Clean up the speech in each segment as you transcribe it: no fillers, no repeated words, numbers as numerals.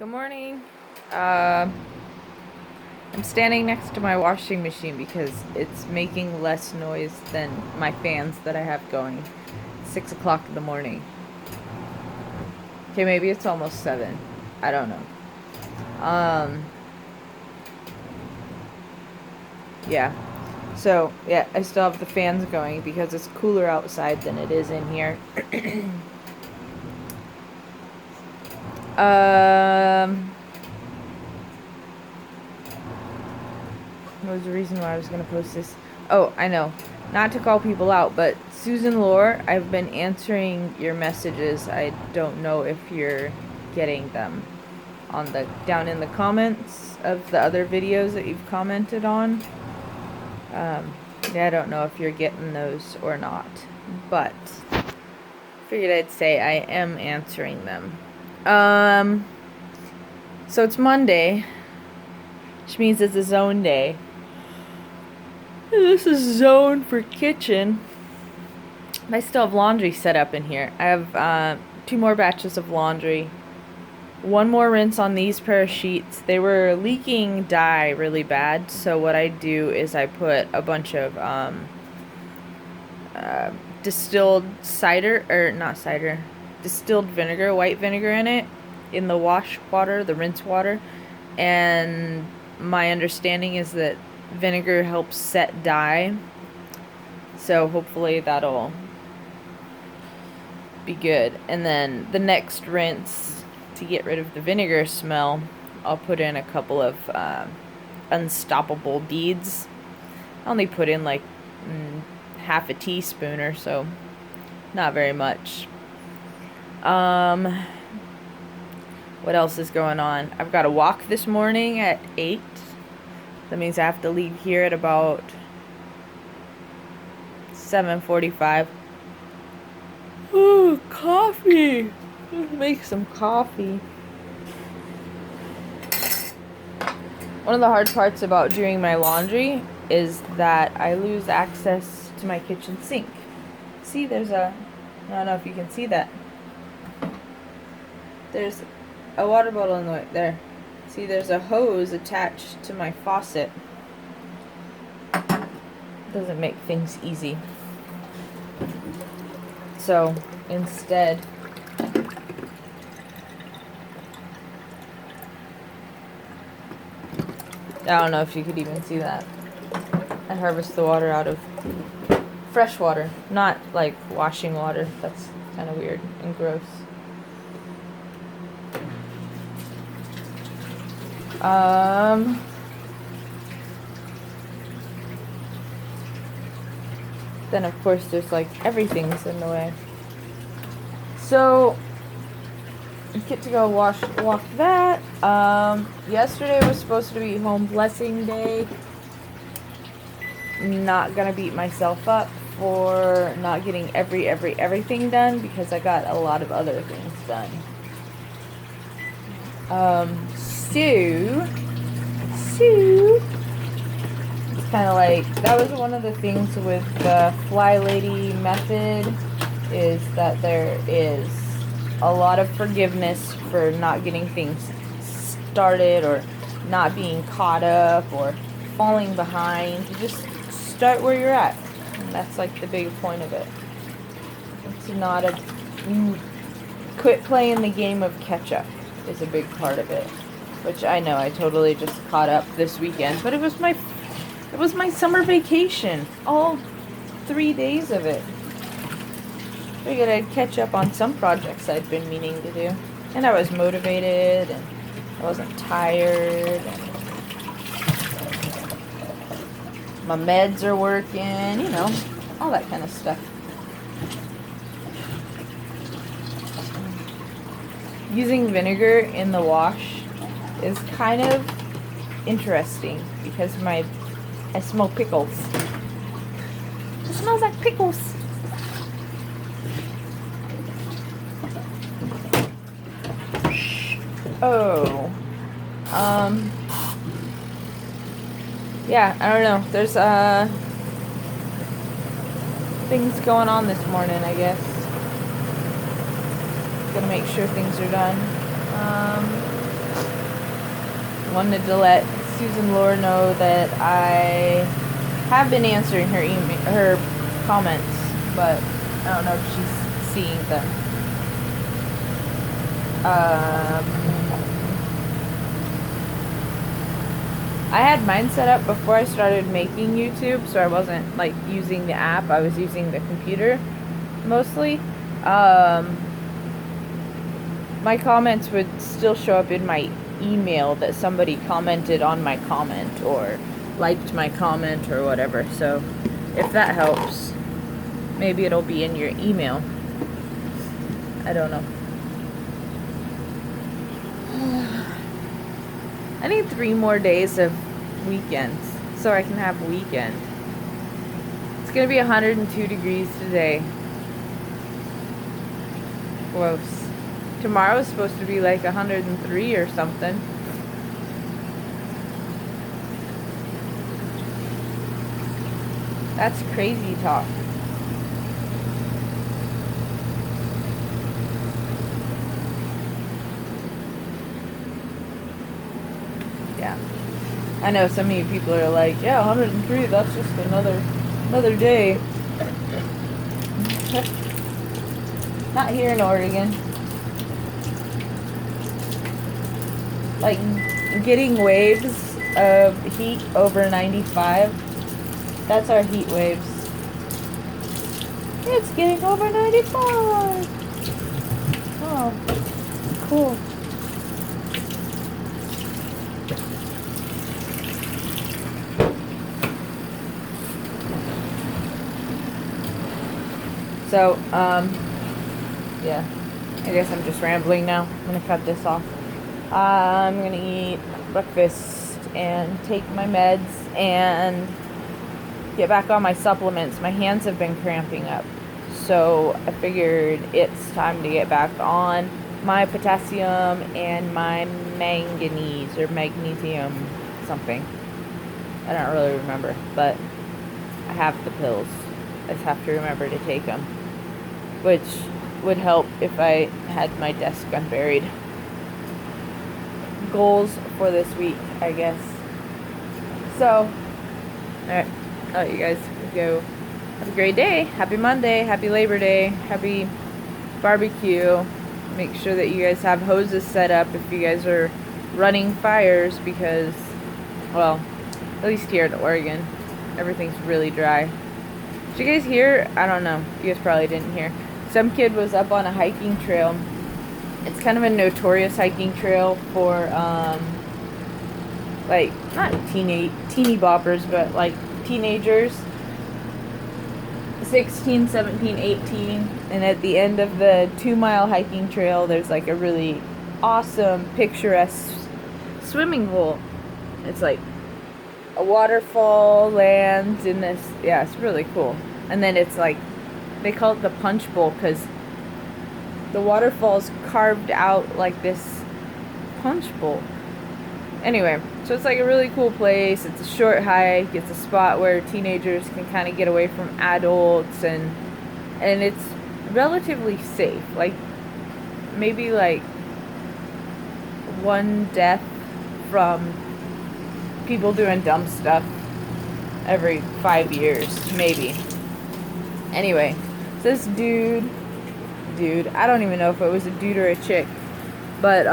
Good morning. Uh, I'm standing next to my washing machine because it's making less noise than my fans that I have going. It's 6 o'clock in the morning. Okay, maybe it's almost 7. I don't know. Yeah. So, yeah, I still have the fans going because it's cooler outside than it is in here. What was the reason why I was going to post this? Oh, I know. Not to call people out, but Susan Lore, I've been answering your messages. I don't know if you're getting them on the down in the comments of the other videos that you've commented on. Yeah, I don't know if you're getting those or not, but figured I'd say I am answering them. So it's Monday, which means it's a zone day. This is zone for kitchen. I still have laundry set up in here. I have 2 more batches of laundry. 1 more rinse on these pair of sheets. They were leaking dye really bad, so what I do is I put a bunch of distilled cider, or not cider, distilled vinegar, white vinegar in the wash water, the rinse water. And my understanding is that vinegar helps set dye, so hopefully that'll be good. And then the next rinse, to get rid of the vinegar smell, I'll put in a couple of unstoppable beads. I only put in like half a teaspoon or so, not very much. What else is going on? I've got a walk this morning at 8. That means I have to leave here at about 7:45. Ooh, coffee! Let's make some coffee. One of the hard parts about doing my laundry is that I lose access to my kitchen sink. See, I don't know if you can see that. There's a water bottle in the way there. See, there's a hose attached to my faucet. Doesn't make things easy. So instead, I don't know if you could even see that. I harvest the water out of fresh water, not like washing water. That's kind of weird and gross. Then of course there's like everything's in the way. So I get to go walk that. Yesterday was supposed to be home blessing day. Not gonna beat myself up for not getting everything done because I got a lot of other things done. So it's kind of like, that was one of the things with the Fly Lady method, is that there is a lot of forgiveness for not getting things started or not being caught up or falling behind. You just start where you're at, and that's like the big point of it. It's not a quit playing the game of catch up is a big part of it, which I know I totally just caught up this weekend, but it was my summer vacation, all 3 days of it. Figured I'd catch up on some projects I'd been meaning to do, and I was motivated and I wasn't tired, and my meds are working, you know, all that kind of stuff. Using vinegar in the wash is kind of interesting because I smell pickles. It smells like pickles. Oh. Yeah, I don't know. There's things going on this morning, I guess. Gonna make sure things are done. wanted to let Susan Lore know that I have been answering her comments, but I don't know if she's seeing them. I had mine set up before I started making YouTube, so I wasn't like using the app. I was using the computer mostly. My comments would still show up in my email that somebody commented on my comment or liked my comment or whatever. So if that helps, maybe it'll be in your email. I don't know. I need 3 more days of weekends so I can have a weekend. It's gonna be 102 degrees today. Gross. Tomorrow is supposed to be like 103 or something. That's crazy talk. Yeah. I know some of you people are like, yeah, 103, that's just another day. Not here in Oregon. Like, getting waves of heat over 95, that's our heat waves. It's getting over 95. Oh, cool. So, yeah, I guess I'm just rambling now. I'm gonna cut this off. I'm gonna eat breakfast and take my meds and get back on my supplements. My hands have been cramping up, so I figured it's time to get back on my potassium and my manganese or magnesium something. I don't really remember, but I have the pills. I just have to remember to take them, which would help if I had my desk unburied. Goals for this week, I guess. So, alright. Oh, you guys go. Have a great day. Happy Monday. Happy Labor Day. Happy barbecue. Make sure that you guys have hoses set up if you guys are running fires because, well, at least here in Oregon, everything's really dry. Did you guys hear? I don't know. You guys probably didn't hear. Some kid was up on a hiking trail. It's kind of a notorious hiking trail for, like, not teeny boppers, but, like, teenagers. 16, 17, 18. And at the end of the 2-mile hiking trail, there's, like, a really awesome, picturesque swimming hole. It's, like, a waterfall lands in this. Yeah, it's really cool. And then it's, like, they call it the punch bowl because the waterfall's carved out like this punch bowl. Anyway, so it's like a really cool place. It's a short hike. It's a spot where teenagers can kind of get away from adults, and it's relatively safe. Like maybe like one death from people doing dumb stuff every 5 years, maybe. Anyway, this dude, I don't even know if it was a dude or a chick, but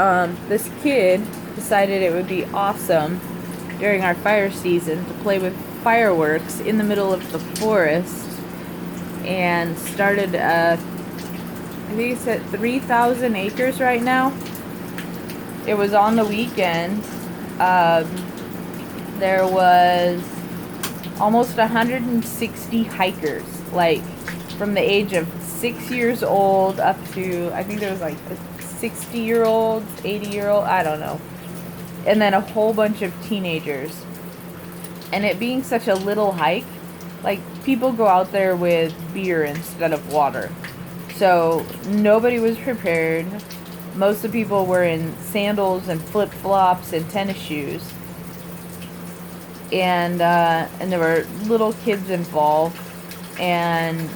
this kid decided it would be awesome during our fire season to play with fireworks in the middle of the forest, and started I think it's at 3,000 acres right now. It was on the weekend. There was almost 160 hikers, like from the age of 6 years old up to, I think there was like 60-year-olds, 80-year-old, I don't know. And then a whole bunch of teenagers. And it being such a little hike, like people go out there with beer instead of water. So nobody was prepared. Most of the people were in sandals and flip-flops and tennis shoes. And there were little kids involved. And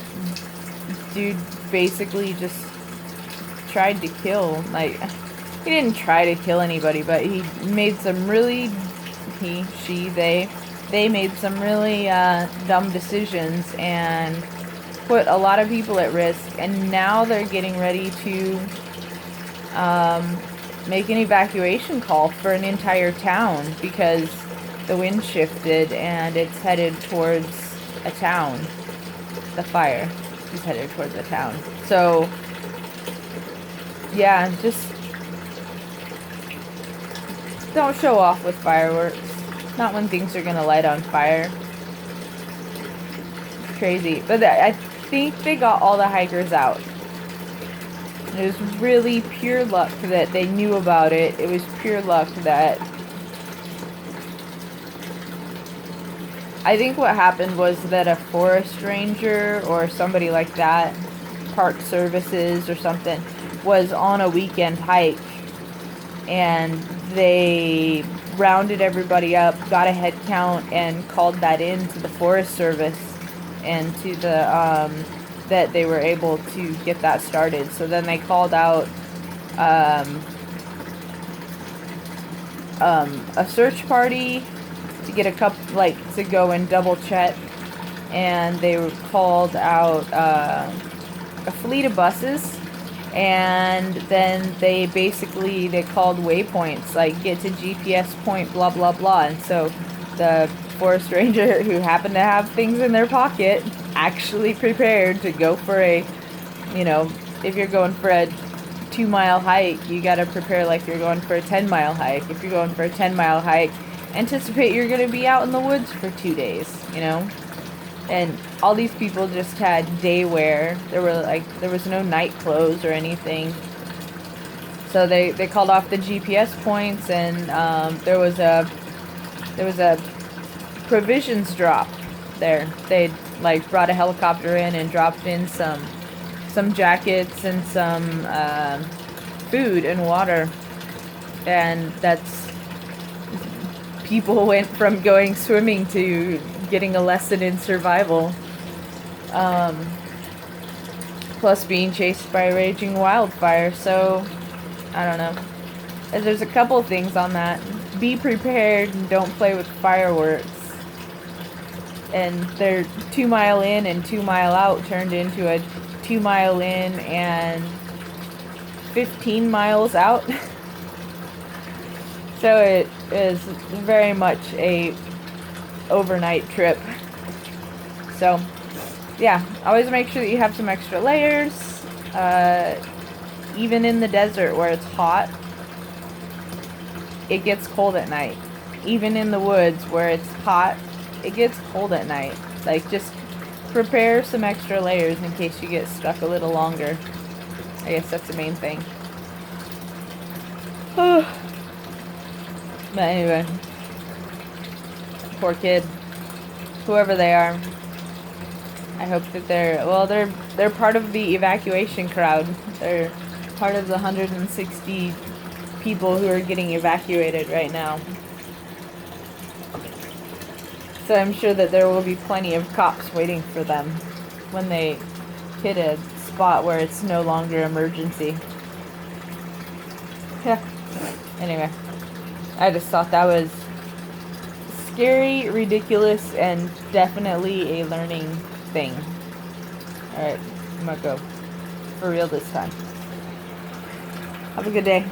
dude basically just tried to kill, like, he didn't try to kill anybody, but he made some really, they made some really dumb decisions and put a lot of people at risk, and now they're getting ready to make an evacuation call for an entire town because the wind shifted and it's headed towards a town. The fire is headed towards a town. So, yeah, just don't show off with fireworks. Not when things are gonna light on fire. It's crazy. But I think they got all the hikers out. It was really pure luck that they knew about it. It was pure luck that... I think what happened was that a forest ranger or somebody like that, park services or something, was on a weekend hike. And they rounded everybody up, got a head count, and called that in to the Forest Service and to the... that they were able to get that started. So then they called out a search party to get a couple, like, to go and double check, and they were called out a fleet of buses, and then they called waypoints, like get to GPS point blah blah blah. And so the forest ranger, who happened to have things in their pocket, actually prepared to go for a, if you're going for a 2-mile hike, you gotta prepare like you're going for a 10-mile hike. If you're going for a 10-mile hike, anticipate you're gonna be out in the woods for 2 days, And all these people just had day wear. There was no night clothes or anything. So they called off the GPS points, and there was a provisions drop there. They brought a helicopter in and dropped in some jackets and some food and water, and that's... people went from going swimming to getting a lesson in survival, plus being chased by a raging wildfire. So I don't know. There's a couple things on that. Be prepared and don't play with fireworks. And their 2-mile in and 2-mile out turned into a 2-mile in and 15 miles out. So it is very much a overnight trip. So yeah, always make sure that you have some extra layers. Even in the desert where it's hot, it gets cold at night. Even in the woods where it's hot, it gets cold at night. Just prepare some extra layers in case you get stuck a little longer. I guess that's the main thing. But anyway, poor kid, whoever they are. I hope that they're part of the evacuation crowd. They're part of the 160 people who are getting evacuated right now. So I'm sure that there will be plenty of cops waiting for them when they hit a spot where it's no longer emergency. Yeah. Anyway, I just thought that was scary, ridiculous, and definitely a learning thing. Alright, I'm gonna go for real this time. Have a good day.